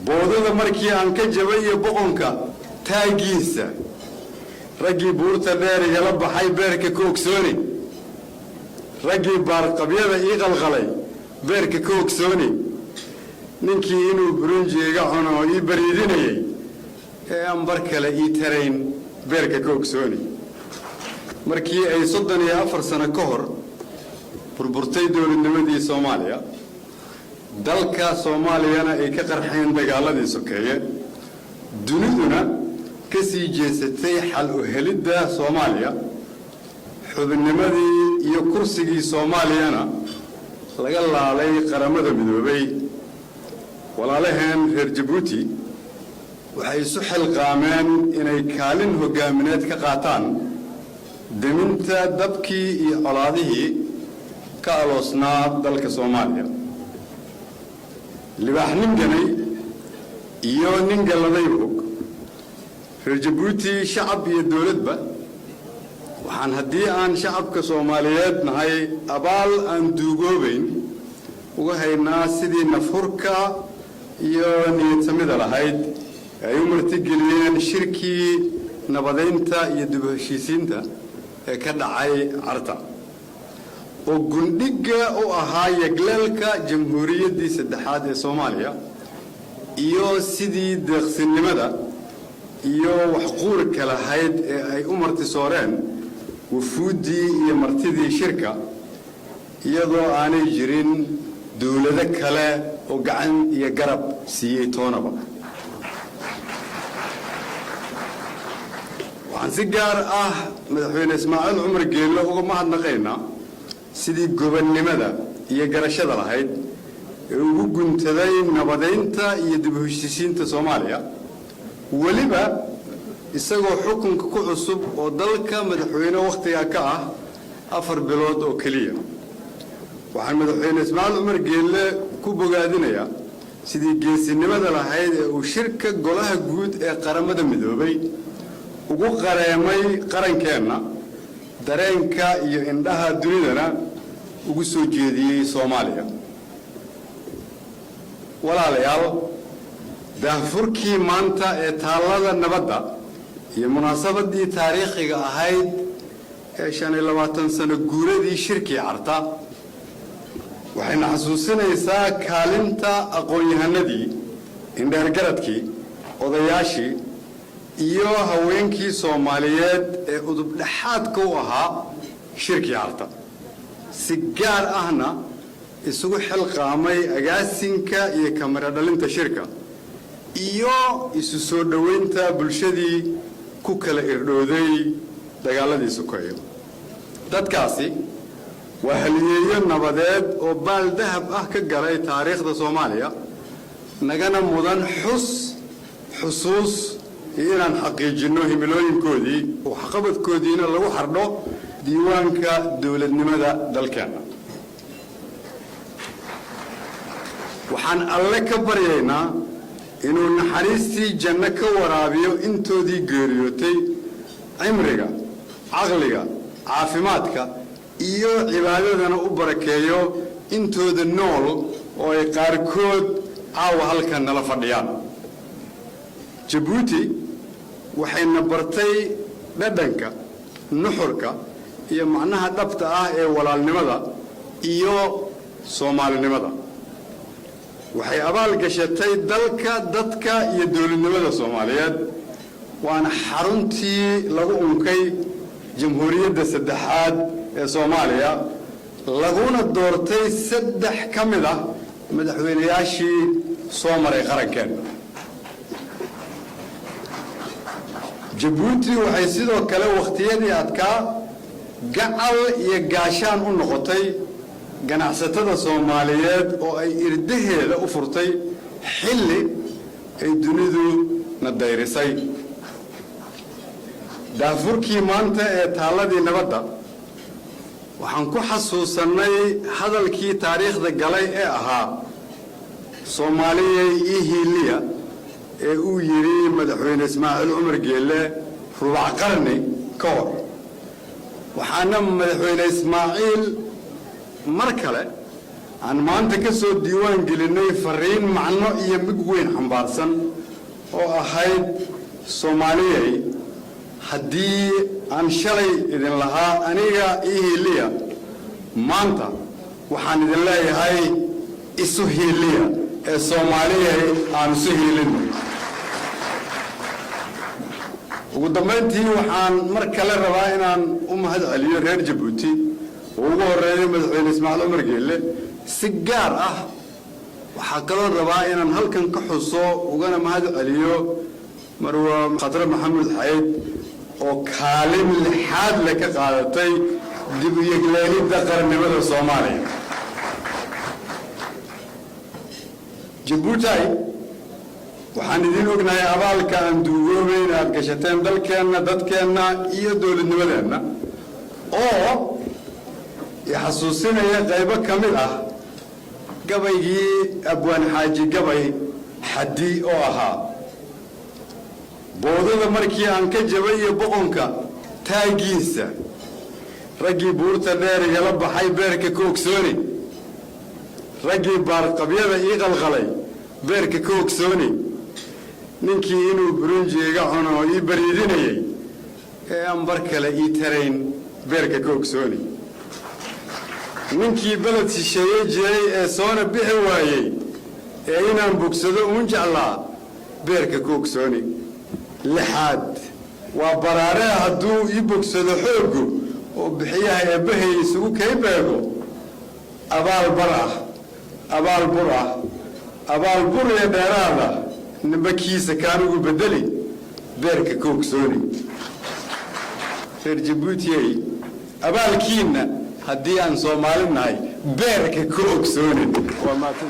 boodada markii aan ka jabay boqonka taagiisa raggii buurta dheer igala baxay beerka ka ogsooni raggii baarqabyada ii qalqalay beerka ka ogsooni ninkii inuu burunji iga cuno ii bariidinayay ee aan bar kale ii tarayn beerka ka ogsooni markii ay 34 sano ka hor burburtay dowladnimadii Soomaaliya dalka Soomaaliyana ay ka qarxeen dagaaladii sokeeye duniduna ka sii jeesatay xal u helidda Soomaaliya xubinnimadii iyo kursigii Soomaaliyana laga laalay qaramada midoobay walaalaheen reer Djibouti waxay isu xilqaameen inay kaalin hogaamineed ka qaataan deminta dabkii iyo colaadihii ka aloosnaa dalka Soomaaliya libaax ninganay iyo ningalladay og reer Djibouti shacab iyo dawladba waxaan haddii aan shacabka Soomaaliyeed nahay abaal aan duugoobayn uga haynaa sidii nafurka iyo niyadsamida lahayd ay u martigeliyeen shirkii nabadeynta iyo dib u heshiisiinta ee ka dhacay Carta oo gundhiga u ahaa yagleelka jamhuuriyaddii saddexaad ee Soomaaliya iyo sidii deeqsinimada iyo wax quurka lahayd ee ay u martisooreen wufuudii iyo martidii shirka iyadoo aanay jirin dawlado kale oo gacan iyo garab siiyay toonaba waxaan si gaar ah madaxweyne Ismaaciil Cumar Geelle uga mahadnaqaynaa sidii gobonnimada iyo garashada lahayd ee ugu guntaday nabadeynta iyo dib u heshiisiinta Soomaaliya waliba isagoo xukunka ku cusub oo dalka madaxweyne waqtiga ka ah 4 bilood oo kaliya waxaan madaxweyne Ismaaciil Cumar Geelle ku bogaadinayaa sidii geesinimada lahayd ee uu shirka golaha guud ee qaramada midoobay ugu qareemay qarankeena dareenka iyo indhaha dunidana ugu soo jeediyay Soomaaliya walaalayaal daahfurkii maanta ee taalada nabadda iyo munaasabadii taariikhiga ahayd ee 25 sano guuradii shirkii Carta waxayna xasuusinaysaa kaalinta aqoon-yahanadii indhaargaradkii odayaashii iyo haweenkii Soomaaliyeed ee udub dhaxaadka u ahaa shirkii Carta si gaar ahna isugu xilqaamay agaasinka iyo kamera dhalinta shirka iyo isu soo dhaweynta bulshadii ku kala irdhooday dagaaladii sokeeye dadkaasi waa haliyeeyo nabadeed oo baal dahab ah ka galay taariikhda Soomaaliya nagana mudan xusuus inaan xaqiijino himilooyinkoodii oo waxqabadkoodiina lagu xardho diiwaanka dawladnimada dalkeena waxaan alle ka baryaynaa inuu naxariistii janno ka waraabiyo intoodii geeriyootay cimriga caqliga caafimaadka iyo cibaadadana u barakeeyo intooda nool oo ay qaarkood caawa halkan nala fadhiyaan Djibouti waxayna bartay dhadhanka nuxurka iyo macnaha dhabta ah ee walaalnimada iyo Soomaalinimada waxay abaal gashatay dalka dadka iyo dawladnimada Soomaaliyeed waana xaruntii lagu unkay jamhuuriyadda saddexaad ee Soomaaliya laguna doortay 3 ka mid ah madaxweynayaashii soo maray qarankeena Djibouti waxay sidoo kale waqtiyadii adkaa gacal iyo gaashaan u noqotay ganacsatada Soomaaliyeed oo ay irdaheeda u furtay xilli ay dunidu na dayrisay daafurkii maanta ee taaladii nabadda waxaan ku xasuusanay hadalkii taariikhda galay ee ahaa Soomaaliya iyo Hiiliya ee uu yiri madaxweyne Ismaaciil Cumar Geelle rubac qarni ka hor waxaana madaxweyne Ismaaciil mar kale aan maanta ka soo diiwaan gelinay fariin macno iyo mid weyn xambaarsan oo ahayd Soomaaliyay haddii aan shalay idin lahaa aniga ii hiiliya maanta waxaan idin leeyahay isu hiiliya ee Soomaaliyay aan isu hiilino ugu dambeyntii waxaan mar kale rabaa inaan u mahad celiyo reer Jabuuti oo ugu horeeyay madaxweyne Ismaaciil Umar Geelle si gaar ah waxa kaloo rabaa inaan halkan ka xuso ugana mahad celiyo Marwa Khadra Maxamed Xayd oo kaalin lixaad leh ka qaadatay dib u yegleelidda qarannimada Soomaaliya Jabuuti waxaan idin ognahay abaalka aan duugoobay inaad gashateen dalkeenna dadkeenna iyo dowladnimadeenna oo xasuusinaya qaybo ka mid ah gabaygii abwaan xaaji gabay xaddi oo ahaa boodada markii aan ka jabay iyo boqonka taagiisa raggii buurta dheer igala baxay beerka ka ogsooni raggii baarqabyada ii qalqalay beerka ka ogsooni ninkii inuu burunji iga cuno ii bariidinayay ee aan bar kale ii tarayn beerka ka ogsooni ninkii beled shisheeye jiray ee soona bixi waayey ee inaan bogsado uun jeclaa beerka ka ogsooni lixaad waa baraare hadduu ii bogsado xooggu oo bixiyaha eebbahay isugu kay beego abaal bar ah abaal bur ah abaal bur iyo dheeraada nimankiisa kaan ugu bedeli beerka ka ogsooni reer Jabuutiyay abaalkiina haddii aan Soomaali nahay beerka ka ogsoonin waa maanta